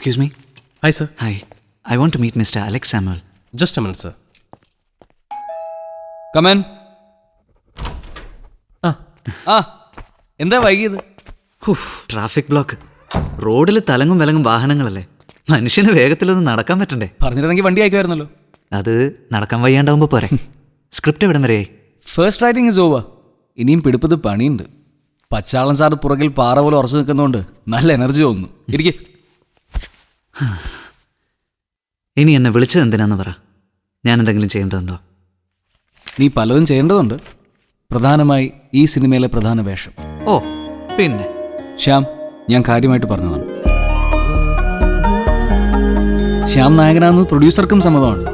Excuse me. Hi, sir. Hi. I want to meet Mr. Alex Samuel. Just a minute, sir. Come in. എന്താ വൈകിയത്? Traffic block. റോഡിൽ തലങ്ങും വിലങ്ങും വാഹനങ്ങളല്ലേ, മനുഷ്യന് വേഗത്തിലൊന്നും നടക്കാൻ പറ്റണ്ടേ? പറഞ്ഞിരുന്നെങ്കിൽ വണ്ടി അയക്കുമായിരുന്നല്ലോ. അത് നടക്കാൻ വയ്യാണ്ടാവുമ്പോൾ പോരെ. സ്ക്രിപ്റ്റ് എവിടം വരെയായി? First writing is over. ഇനിയും പിടിപ്പത് പണിയുണ്ട്. പച്ചാളൻ സാറ് പുറകിൽ പാറ പോലെ ഉറച്ചു നിൽക്കുന്നതുകൊണ്ട് നല്ല എനർജി തോന്നുന്നു. ഇരിക്കെ. ഇനി എന്നെ വിളിച്ചത് എന്തിനാന്ന് പറ. ഞാൻ എന്തെങ്കിലും ചെയ്യേണ്ടതുണ്ടോ? നീ പലതും ചെയ്യേണ്ടതുണ്ട്. പ്രധാനമായി ഈ സിനിമയിലെ പ്രധാന വേഷം. ഓ പിന്നെ ശ്യാം, ഞാൻ കാര്യമായിട്ട് പറഞ്ഞതാണ്. ശ്യാം നായകനാണെന്ന് പ്രൊഡ്യൂസർക്കും സമ്മതമാണ്.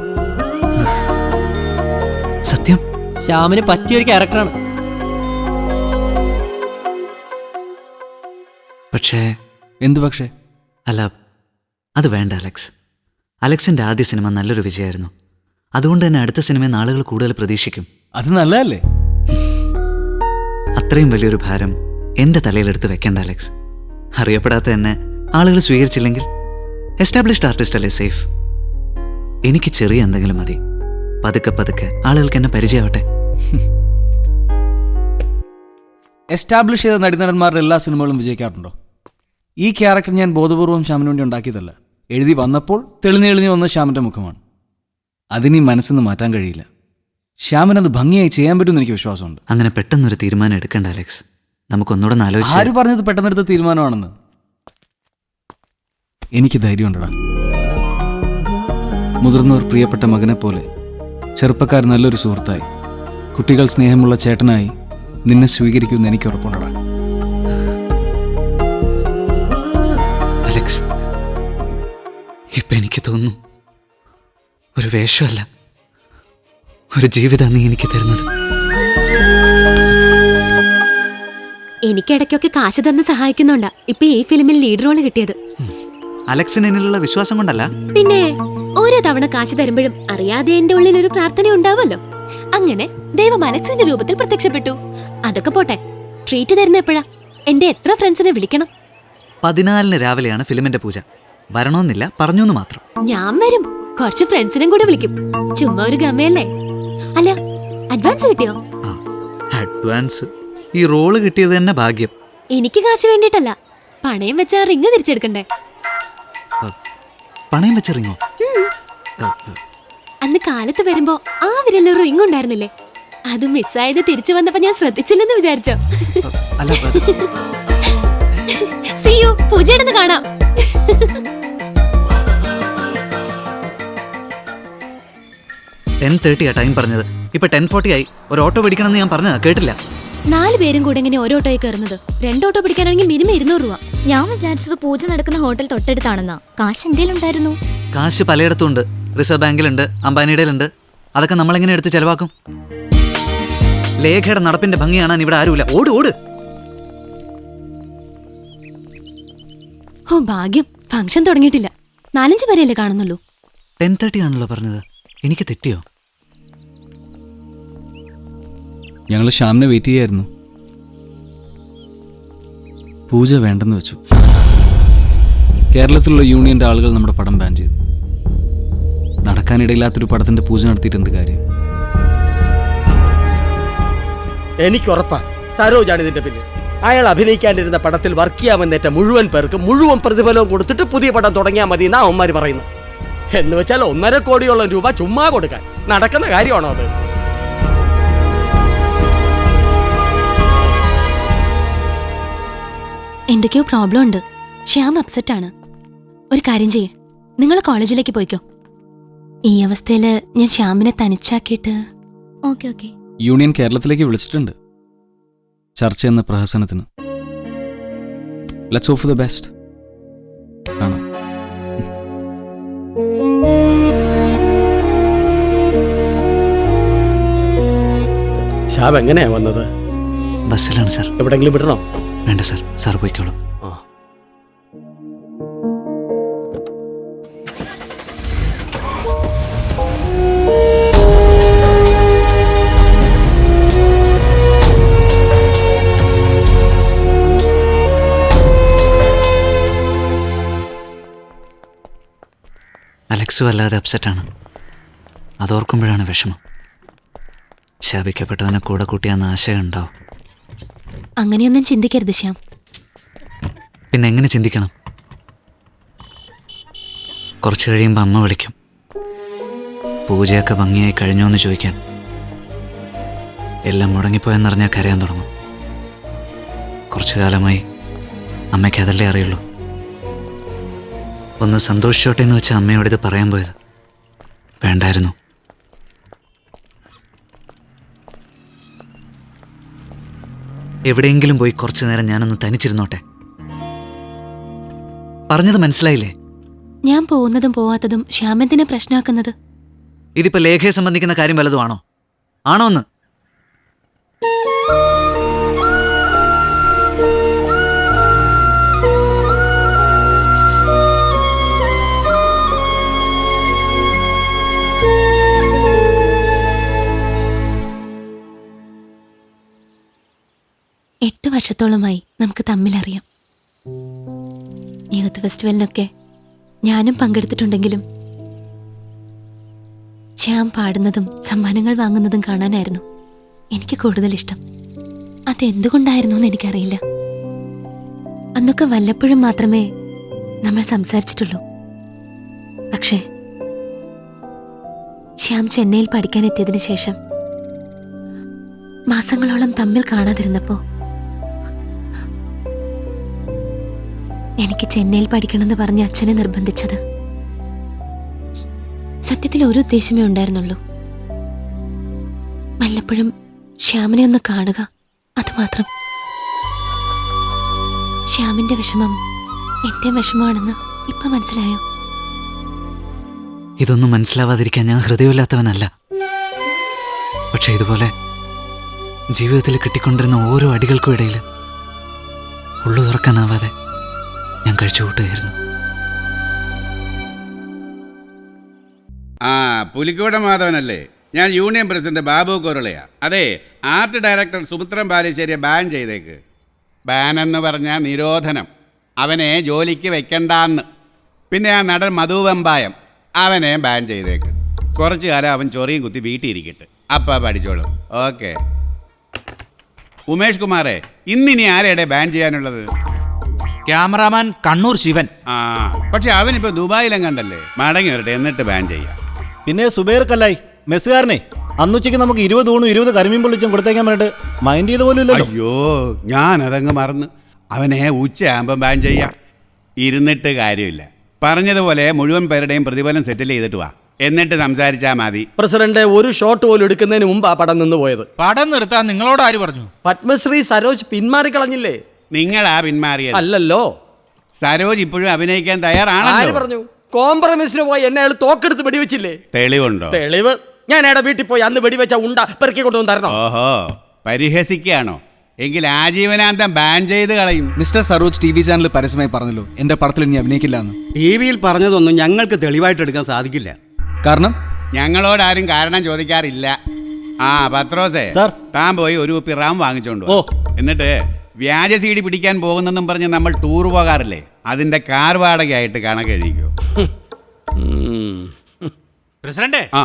സത്യം? ശ്യാമിന് പറ്റിയൊരു ക്യാരക്ടറാണ്. പക്ഷേ എന്തു പക്ഷേ? അല്ല, അത് വേണ്ട അലക്സ്. അലക്സിൻ്റെ ആദ്യ സിനിമ നല്ലൊരു വിജയമായിരുന്നു. അതുകൊണ്ട് തന്നെ അടുത്ത സിനിമയിൽ ആളുകൾ കൂടുതൽ പ്രതീക്ഷിക്കും. അത് നല്ലതല്ലേ? അത്രയും വലിയൊരു ഭാരം എൻ്റെ തലയിലെടുത്ത് വെക്കേണ്ട അലക്സ്. അറിയപ്പെടാത്ത എന്നെ ആളുകൾ സ്വീകരിച്ചില്ലെങ്കിൽ എസ്റ്റാബ്ലിഷ്ഡ് ആർട്ടിസ്റ്റ് അല്ലേ സേഫ്. എനിക്ക് ചെറിയ എന്തെങ്കിലും മതി. പതുക്കെ പതുക്കെ ആളുകൾക്ക് എന്നെ പരിചയമാവട്ടെ. എസ്റ്റാബ്ലിഷ് ചെയ്ത നടന്മാരുടെ എല്ലാ സിനിമകളും വിജയിക്കാറുണ്ടോ? ഈ ക്യാരക്ടർ ഞാൻ ബോധപൂർവം ശ്യാമിന് വേണ്ടി ഉണ്ടാക്കിയതല്ല. എഴുതി വന്നപ്പോൾ തെളിഞ്ഞെളിഞ്ഞ് വന്ന ശ്യാമിൻ്റെ മുഖമാണ്. അതിനി മനസ്സിന്ന് മാറ്റാൻ കഴിയില്ല. ശ്യാമിനത് ഭംഗിയായി ചെയ്യാൻ പറ്റുമെന്ന് എനിക്ക് വിശ്വാസമുണ്ട്. അങ്ങനെ പെട്ടെന്നൊരു തീരുമാനം എടുക്കേണ്ട അലക്സ്. നമുക്കൊന്നുകൂടെ ആലോചിച്ച്. ആര് പറഞ്ഞത് പെട്ടെന്നെടുത്ത തീരുമാനമാണെന്ന്? എനിക്ക് ധൈര്യമുണ്ടടാ. മുതിർന്നവർ പ്രിയപ്പെട്ട മകനെ പോലെ, ചെറുപ്പക്കാർ നല്ലൊരു സുഹൃത്തായി, കുട്ടികൾ സ്നേഹമുള്ള ചേട്ടനായി നിന്നെ സ്വീകരിക്കുമെന്ന് എനിക്ക് ഉറപ്പുണ്ടടാ. അലക്സ്, ഇപ്പം എനിക്ക് തോന്നുന്നു ഒരു വേഷമല്ല, ഒരു ജീവിതമാണ് നീ എനിക്ക് തരുന്നത്. എനിക്കിടയ്ക്കൊക്കെ കാശ് തന്ന് സഹായിക്കുന്നുണ്ടാ ഇപ്പൊ ഈ ഫിലിമിൽ ലീഡ് റോള് കിട്ടിയത്. അലക്സിന് എന്നിലുള്ള വിശ്വാസം കൊണ്ടല്ല. പിന്നെ ഓരോ തവണ കാശ് തരുമ്പോഴും അറിയാതെ എന്റെ ഉള്ളിൽ ഒരു പ്രാർത്ഥന ഉണ്ടാവല്ലോ. അങ്ങനെ ദൈവം അലക്സിന്റെ രൂപത്തിൽ പ്രത്യക്ഷപ്പെട്ടു. അതൊക്കെ പോട്ടെ, ട്രീറ്റ് തരുന്ന എപ്പോഴാ? എന്റെ എത്ര ഫ്രണ്ട്സിനെ വിളിക്കണം? 14 രാവിലെയാണ് ഫിലിമിന്റെ പൂജ. വരണമെന്നില്ല, പറഞ്ഞു എന്ന് മാത്രം. ഞാൻ വരും. കുറച്ച് ഫ്രണ്ട്സിനും കൂടെ വിളിക്കും. ചുമ്മാ ഒരു ഗമയല്ലേ. അല്ല, അഡ്വാൻസ് കിട്ടിയോ? അഡ്വാൻസ്? ഈ റോള് കിട്ടിയത് തന്നെ ഭാഗ്യം. എനിക്ക് കാശ് വേണ്ടിട്ടല്ല, പണയം വെച്ച റിങ് തിരിച്ചെടുക്കണ്ടേ. പണയം വെച്ചറിങ്ങോ? അന്ന് കാലത്ത് വരുമ്പോ ആ വിരലൊരു റിങ് ഉണ്ടായിരുന്നില്ലേ? അത് മിസ്സായത് തിരിച്ചു വന്നപ്പോ ഞാൻ ശ്രദ്ധിച്ചില്ലെന്ന് വിചാരിച്ചോ? See you, പൂജയെന്ന് കാണാം. 10:30 ടൈം പറഞ്ഞത്. ഇപ്പൊ 10:40 ആയി. ഒരു ഓട്ടോ പിടിക്കണമെന്ന് ഞാൻ പറഞ്ഞതാ, കേട്ടില്ല. 4 പേരും കൂടെ എങ്ങനെ ഓരോ ഓട്ടോയിൽ കയറുന്നത്? 2 ഓട്ടോ പിടിക്കാനാണെങ്കിൽ മിനിമം 200 രൂപ. ഞാൻ വിചാരിച്ചത് പൂജ നടക്കുന്ന ഹോട്ടൽ തൊട്ടടുത്താണെന്നാ. കാശ് എന്റെയിൽ ഉണ്ടായിരുന്നു. കാശ് പലയിടത്തും ഉണ്ട്. റിസർവ് ബാങ്കിലുണ്ട്, അംബാനിയുടെയിലുണ്ട്. അതൊക്കെ നമ്മളെങ്ങനെ എടുത്ത് ചെലവാക്കും? ലേഖയുടെ നടപ്പിന്റെ ഭംഗി കാണാൻ ഇവിടെ ആരുമില്ല. ഓട് ഓട്. ഓ ഭാഗ്യം, ഫംഗ്ഷൻ തുടങ്ങിയിട്ടില്ല. 4-5 പേരെയല്ലേ കാണുന്നുള്ളൂ. 10:30 ആണല്ലോ പറഞ്ഞത്. എനിക്ക് തെറ്റിയോ? ഞങ്ങൾ ശ്യാമിനെ വെയിറ്റ് ചെയ്യായിരുന്നു. പൂജ വേണ്ടെന്ന് വെച്ചു. കേരളത്തിലുള്ള യൂണിയന്റെ ആളുകൾ നമ്മുടെ പടം ബാൻ ചെയ്തു. നടക്കാനിടയില്ലാത്തൊരു പടത്തിന്റെ പൂജ നടത്തിയിട്ട് എന്ത് കാര്യം? എനിക്കുറപ്പാ സരോജാണ് ഇതിന്റെ പിന്നിൽ. അയാൾ അഭിനയിക്കാണ്ടിരുന്ന പടത്തിൽ വർക്ക് ചെയ്യാമെന്നേറ്റ മുഴുവൻ പേർക്ക് മുഴുവൻ പ്രതിഫലവും കൊടുത്തിട്ട് പുതിയ പടം തുടങ്ങിയാൽ മതി എന്നാ അവന്മാര് പറയുന്നു. എന്ന് വെച്ചാൽ 1.5 കോടിയോളം രൂപ ചുമ്മാ കൊടുക്കാൻ നടക്കുന്ന കാര്യമാണോ അത്? എന്തൊക്കെയോ പ്രോബ്ലം ഉണ്ട്. ശ്യാം അപ്സെറ്റ് ആണ്. ഒരു കാര്യം ചെയ്യേ, നിങ്ങൾ കോളേജിലേക്ക് പോയിക്കോ. ഈ അവസ്ഥയില് ഞാൻ ശ്യാമിനെ തനിച്ചാക്കിയിട്ട്. ഓക്കെ. യൂണിയൻ കേരളത്തിലേക്ക് വിളിച്ചിട്ടുണ്ട് ചർച്ച എന്ന പ്രഹസനത്തിന്. Let's hope for the best. ആണോ? ശ്യാം എങ്ങനെയാ വന്നത്? ബസ്സിലാണ് സാർ. എവിടെങ്കിലും വിടണോ? വേണ്ട സാർ, സാർ പോയിക്കോളൂ. അലക്സും അല്ലാതെ അപ്സെറ്റാണ്. അതോർക്കുമ്പോഴാണ് വിഷമം. ശാപിക്കപ്പെട്ടവനെ കൂടെ കൂട്ടിയാന്ന് ആശയം ഉണ്ടാവും. അങ്ങനെയൊന്നും ചിന്തിക്കരുത് ശ്യാം. പിന്നെ എങ്ങനെ ചിന്തിക്കണം? കുറച്ച് കഴിയുമ്പോൾ അമ്മ വിളിക്കും, പൂജയൊക്കെ ഭംഗിയായി കഴിഞ്ഞോ എന്ന് ചോദിക്കാൻ. എല്ലാം മുടങ്ങിപ്പോയെന്നറിഞ്ഞാൽ കരയാൻ തുടങ്ങും. കുറച്ചു കാലമായി അമ്മയ്ക്ക് അതല്ലേ അറിയുള്ളൂ. ഒന്ന് സന്തോഷിച്ചോട്ടെ എന്ന് വെച്ചാൽ അമ്മയോട് ഇത് പറയാൻ പോയത്. വേണ്ടായിരുന്നു. എവിടെയെങ്കിലും പോയി കുറച്ചു നേരം ഞാനൊന്ന് തനിച്ചിരുന്നോട്ടെ. പറഞ്ഞത് മനസ്സിലായില്ലേ? ഞാൻ പോകുന്നതും പോവാത്തതും ശ്യാമെന്തിനെ പ്രശ്നമാക്കുന്നത്? ഇതിപ്പോ ലേഖയെ സംബന്ധിക്കുന്ന കാര്യം വല്ലതും ആണോ? ആണോന്ന്? എട്ട് വർഷത്തോളമായി നമുക്ക് തമ്മിലറിയാം. യൂത്ത് ഫെസ്റ്റിവലിനൊക്കെ ഞാനും പങ്കെടുത്തിട്ടുണ്ടെങ്കിലും ശ്യാം പാടുന്നതും സമ്മാനങ്ങൾ വാങ്ങുന്നതും കാണാനായിരുന്നു എനിക്ക് കൂടുതൽ ഇഷ്ടം. അതെന്തുകൊണ്ടായിരുന്നു എന്ന് എനിക്കറിയില്ല. അന്നൊക്കെ വല്ലപ്പോഴും മാത്രമേ നമ്മൾ സംസാരിച്ചിട്ടുള്ളൂ. പക്ഷേ ശ്യാം ചെന്നൈയിൽ പഠിക്കാനെത്തിയതിനു ശേഷം മാസങ്ങളോളം തമ്മിൽ കാണാതിരുന്നപ്പോ എനിക്ക് ചെന്നൈയിൽ പഠിക്കണമെന്ന് പറഞ്ഞ് അച്ഛനെ നിർബന്ധിച്ചത് സത്യത്തിൽ ഒരു ഉദ്ദേശമേ ഉണ്ടായിരുന്നുള്ളൂ. വല്ലപ്പോഴും ശ്യാമിനെ ഒന്ന് കാണുക, അത് മാത്രം. ശ്യാമിന്റെ വിഷമം എന്റെ വിഷമമാണെന്ന് ഇപ്പൊ മനസ്സിലായോ? ഇതൊന്നും മനസ്സിലാവാതിരിക്കാൻ ഞാൻ ഹൃദയമില്ലാത്തവനല്ല. പക്ഷെ ഇതുപോലെ ജീവിതത്തിൽ കിട്ടിക്കൊണ്ടിരുന്ന ഓരോ അടികൾക്കും ഇടയിൽ ഉള്ളു തുറക്കാനാവാതെ ഞാൻ കഴിച്ചു കൂട്ടുകയായിരുന്നു. ആ പുലിക്കോട മാധവനല്ലേ? ഞാൻ യൂണിയൻ പ്രസിഡന്റ് ബാബു കൊരളയാ. അതെ, ആർട്ട് ഡയറക്ടർ സുമിത്രൻ ബാലുശ്ശേരിയെ ബാൻ ചെയ്തേക്ക്. ബാൻ എന്ന് പറഞ്ഞാൽ നിരോധനം. അവനെ ജോലിക്ക് വെക്കണ്ടാന്ന്. പിന്നെ ആ നടൻ മധു വെമ്പായം, അവനെ ബാൻ ചെയ്തേക്ക്. കുറച്ചു കാലം അവൻ ചൊറിയും കുത്തി വീട്ടിയിരിക്കട്ടെ, അപ്പാ പഠിച്ചോളും. ഓക്കെ. ഉമേഷ് കുമാറെ, ഇന്നിനി ആരെയുടെ ബാൻ ചെയ്യാനുള്ളത്? ക്യാമറാമാൻ കണ്ണൂർ ശിവൻ. ആ, പക്ഷെ അവനിപ്പോൾ ദുബായിലും കണ്ടല്ലേ. മടങ്ങി വരട്ടെ, എന്നിട്ട് ബാൻ ചെയ്യാം. പിന്നെ സുബൈർ കല്ലായി മെസ്സുകാരനെ അന്നുച്ചയ്ക്ക് നമുക്ക് 20 ഊണും 20 കരിമീൻ പൊള്ളിച്ചും കൊടുത്തേക്കാൻ പറഞ്ഞിട്ട് മൈൻഡ് ചെയ്ത പോലും ഇല്ലല്ലോ. അയ്യോ, ഞാനതങ്ങ് മറന്ന്. അവനെ ഉച്ചയാകുമ്പം ബാൻ ചെയ്യാം. ഇരുന്നിട്ട് കാര്യമില്ല. പറഞ്ഞതുപോലെ മുഴുവൻ പേരുടെയും പ്രതിഫലം സെറ്റിൽ ചെയ്തിട്ട് വാ, എന്നിട്ട് സംസാരിച്ചാൽ മതി. പ്രസിഡന്റ് ഒരു ഷോട്ട് പോലും എടുക്കുന്നതിന് മുമ്പ് ആ പടം നിന്ന് പോയത്. പടം നിർത്താൻ നിങ്ങളോട് ആര് പറഞ്ഞു? പത്മശ്രീ സരോജ് പിന്മാറിക്കളഞ്ഞില്ലേ? നിങ്ങളാ പിന്മാറിയത്. അല്ലല്ലോ, സരോജ് ഇപ്പോഴും അഭിനയിക്കാൻ ആര് തയ്യാറാണല്ലോ. പറഞ്ഞു? കോംപ്രമൈസിന് പോയി എന്നെ അയാൾ തോക്കെടുത്ത് വെടിവെച്ചില്ലേ? തെളിവുണ്ടോ? തെളിവ് ഞാൻ എയുടെ വീട്ടിൽ പോയി അന്ന് വെടിവെച്ച ഉണ്ട പെറുക്കി കൊണ്ടുവന്ന് തരണം. ഓഹോ, പരിഹസിക്കുകയാണോ? എങ്കിൽ ആജീവനാന്തം ബാൻ ചെയ്ത് കളയും. മിസ്റ്റർ സരോജ് TV ചാനൽ പരസ്യമായി പറഞ്ഞല്ലോ എന്റെ പടത്തിൽ ഇനി അഭിനയിക്കില്ല എന്ന്. ടി-വിയിൽ പറഞ്ഞതൊന്നും ഞങ്ങൾക്ക് തെളിവായിട്ട് എടുക്കാൻ സാധിക്കില്ല. കാരണം ഞങ്ങളോടാരും കാരണം ചോദിക്കാറില്ല. ആ പത്രോസേ, സാർ. താൻ പോയി ഒരു കുപ്പി റാം വാങ്ങിച്ചോണ്ട് വാ. ഓ. എന്നിട്ട് വ്യാജ CD പിടിക്കാൻ പോകുന്നെന്നും പറഞ്ഞ് നമ്മൾ ടൂർ പോകാറില്ലേ, അതിന്റെ കാർ വാടകയായിട്ട് കണക്കെഴുതിക്കോ. പ്രസിഡന്റ്, ആ,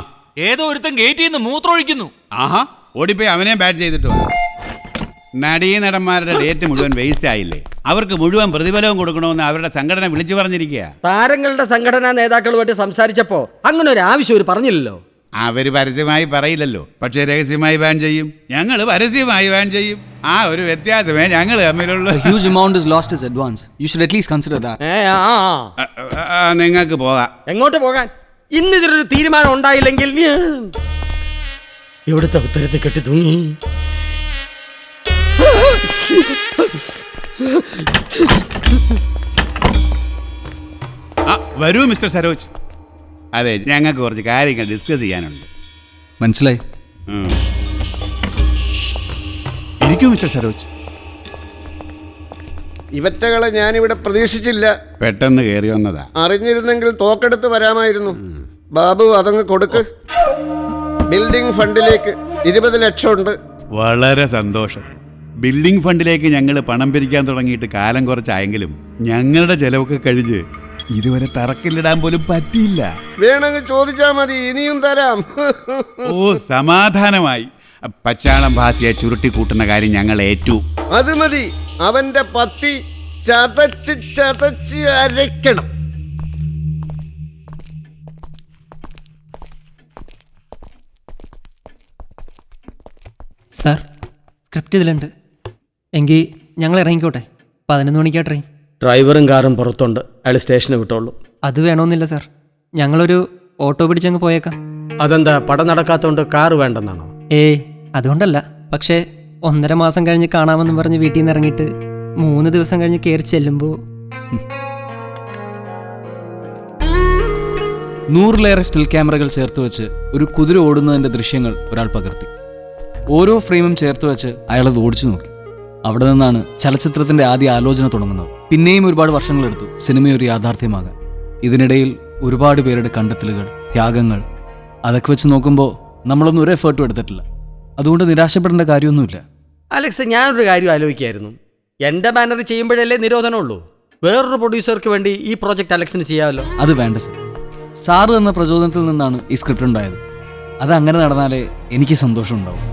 ഏതോ ഒരുത്തൻ ഗേറ്റിൽ നിന്ന് മൂത്രമൊഴിക്കുന്നു. ആഹാ, ഓടിപ്പോയി അവനെ ബാറ്റ് ചെയ്തിട്ട് വാ. നടീനടന്മാരുടെ ഡേറ്റ് മുഴുവൻ വേസ്റ്റ് ആയില്ലേ? അവർക്ക് മുഴുവൻ പ്രതിഫലവും കൊടുക്കണമെന്ന് അവരുടെ സംഘടന വിളിച്ചു പറഞ്ഞിരിക്കുക. താരങ്ങളുടെ സംഘടനാ നേതാക്കളുമായിട്ട് സംസാരിച്ചപ്പോ അങ്ങനെ ഒരു ആവശ്യം ഒരു പറഞ്ഞില്ലല്ലോ. അവര് പരസ്യമായി പറയില്ലല്ലോ, പക്ഷേ രഹസ്യമായി ബാൻ ചെയ്യും. ഞങ്ങൾ പരസ്യമായി ബാൻ ചെയ്യും. ആ ഒരു വ്യത്യാസമേ ഞങ്ങൾ തമ്മിലുള്ള. a huge amount is lost as advance. You should at least consider that. നിങ്ങൾക്ക് പോകാം. എങ്ങോട്ട് പോകാൻ? ഇന്നിതിലൊരു തീരുമാനം ഉണ്ടായില്ലെങ്കിൽ ഇവിടുത്തെ ഉത്തരത്തിൽ കെട്ടി തൂങ്ങി. വരൂ മിസ്റ്റർ സരോജ്. അതെ, ഞങ്ങൾക്ക് കുറച്ച് കാര്യങ്ങൾ ഡിസ്കസ് ചെയ്യാനുണ്ട്. മനസ്സിലായി. ഇരിക്കൂ മിസ്റ്റർ സരോജ്. ഇവറ്റകളെ ഞാനിവിടെ പ്രതീക്ഷിച്ചില്ല. പെട്ടെന്ന് കയറി വന്നതാ. അറിഞ്ഞിരുന്നെങ്കിൽ തോക്കെടുത്ത് വരാമായിരുന്നു. ബാബു അതങ്ങ് കൊടുക്ക്. ബിൽഡിംഗ് ഫണ്ടിലേക്ക് 20 ലക്ഷം ഉണ്ട്. വളരെ സന്തോഷം. ബിൽഡിംഗ് ഫണ്ടിലേക്ക് ഞങ്ങൾ പണം പിരിക്കാൻ തുടങ്ങിയിട്ട് കാലം കുറച്ചായെങ്കിലും ഞങ്ങളുടെ ചെലവൊക്കെ കഴിഞ്ഞ് ഇതുവരെ തറക്കല്ലിടാൻ പോലും പറ്റിയില്ല. വേണമെങ്കിൽ ചോദിച്ചാ മതി, ഇനിയും തരാം. ഓ സമാധാനമായി. പച്ചാളം ഭാസിയെ ചുരുട്ടി കൂട്ടുന്ന കാര്യം ഞങ്ങൾ ഏറ്റു. അത് മതി. അവന്റെ പത്തി ചതച്ച് ചതച്ച് അരയ്ക്കണം. സാർ, സ്ക്രിപ്റ്റ് ഇതിലുണ്ട്. എങ്കിൽ ഞങ്ങൾ ഇറങ്ങിക്കോട്ടെ. 11 മണിക്കാ ട്രെയിൻ. ഡ്രൈവറും കാറും പുറത്തുണ്ട്, അയാൾ സ്റ്റേഷന് വിട്ടോളൂ. അത് വേണമെന്നില്ല സാർ, ഞങ്ങളൊരു ഓട്ടോ പിടിച്ചങ്ങ് പോയേക്കാം. അതെന്താ, പടം നടക്കാത്തതുകൊണ്ട് കാറ് വേണ്ടെന്നാണോ? ഏയ് അതുകൊണ്ടല്ല, പക്ഷേ 1.5 മാസം കഴിഞ്ഞ് കാണാമെന്ന് പറഞ്ഞ് വീട്ടിൽ നിന്ന് ഇറങ്ങിയിട്ട് 3 ദിവസം കഴിഞ്ഞ് കയറി ചെല്ലുമ്പോൾ 100-ലേറെ സ്റ്റിൽ ക്യാമറകൾ ചേർത്ത് വെച്ച് ഒരു കുതിര ഓടുന്നതിൻ്റെ ദൃശ്യങ്ങൾ ഒരാൾ പകർത്തി. ഓരോ ഫ്രെയിമും ചേർത്ത് വെച്ച് അയാളത് ഓടിച്ചു നോക്കി. അവിടെ നിന്നാണ് ചലച്ചിത്രത്തിൻ്റെ ആദ്യ ആലോചന തുടങ്ങുന്നത്. പിന്നെയും ഒരുപാട് വർഷങ്ങളെടുത്തു സിനിമയൊരു യാഥാർത്ഥ്യമാകാൻ. ഇതിനിടയിൽ ഒരുപാട് പേരുടെ കണ്ടെത്തലുകൾ, ത്യാഗങ്ങൾ, അതൊക്കെ വെച്ച് നോക്കുമ്പോൾ നമ്മളൊന്നും ഒരു എഫേർട്ടും എടുത്തിട്ടില്ല. അതുകൊണ്ട് നിരാശപ്പെടേണ്ട കാര്യമൊന്നുമില്ല. അലക്സ്, ഞാനൊരു കാര്യം ആലോചിക്കായിരുന്നു. എൻ്റെ ബാനർ ചെയ്യുമ്പോഴല്ലേ നിരോധനമുള്ളൂ. വേറൊരു പ്രൊഡ്യൂസർക്ക് വേണ്ടി ഈ പ്രോജക്റ്റ് അലക്സിന് ചെയ്യാമല്ലോ. അത് വേണ്ട സാർ. സാറ് എന്ന പ്രചോദനത്തിൽ നിന്നാണ് ഈ സ്ക്രിപ്റ്റ് ഉണ്ടായത്. അതങ്ങനെ നടന്നാലേ എനിക്ക് സന്തോഷം ഉണ്ടാവും.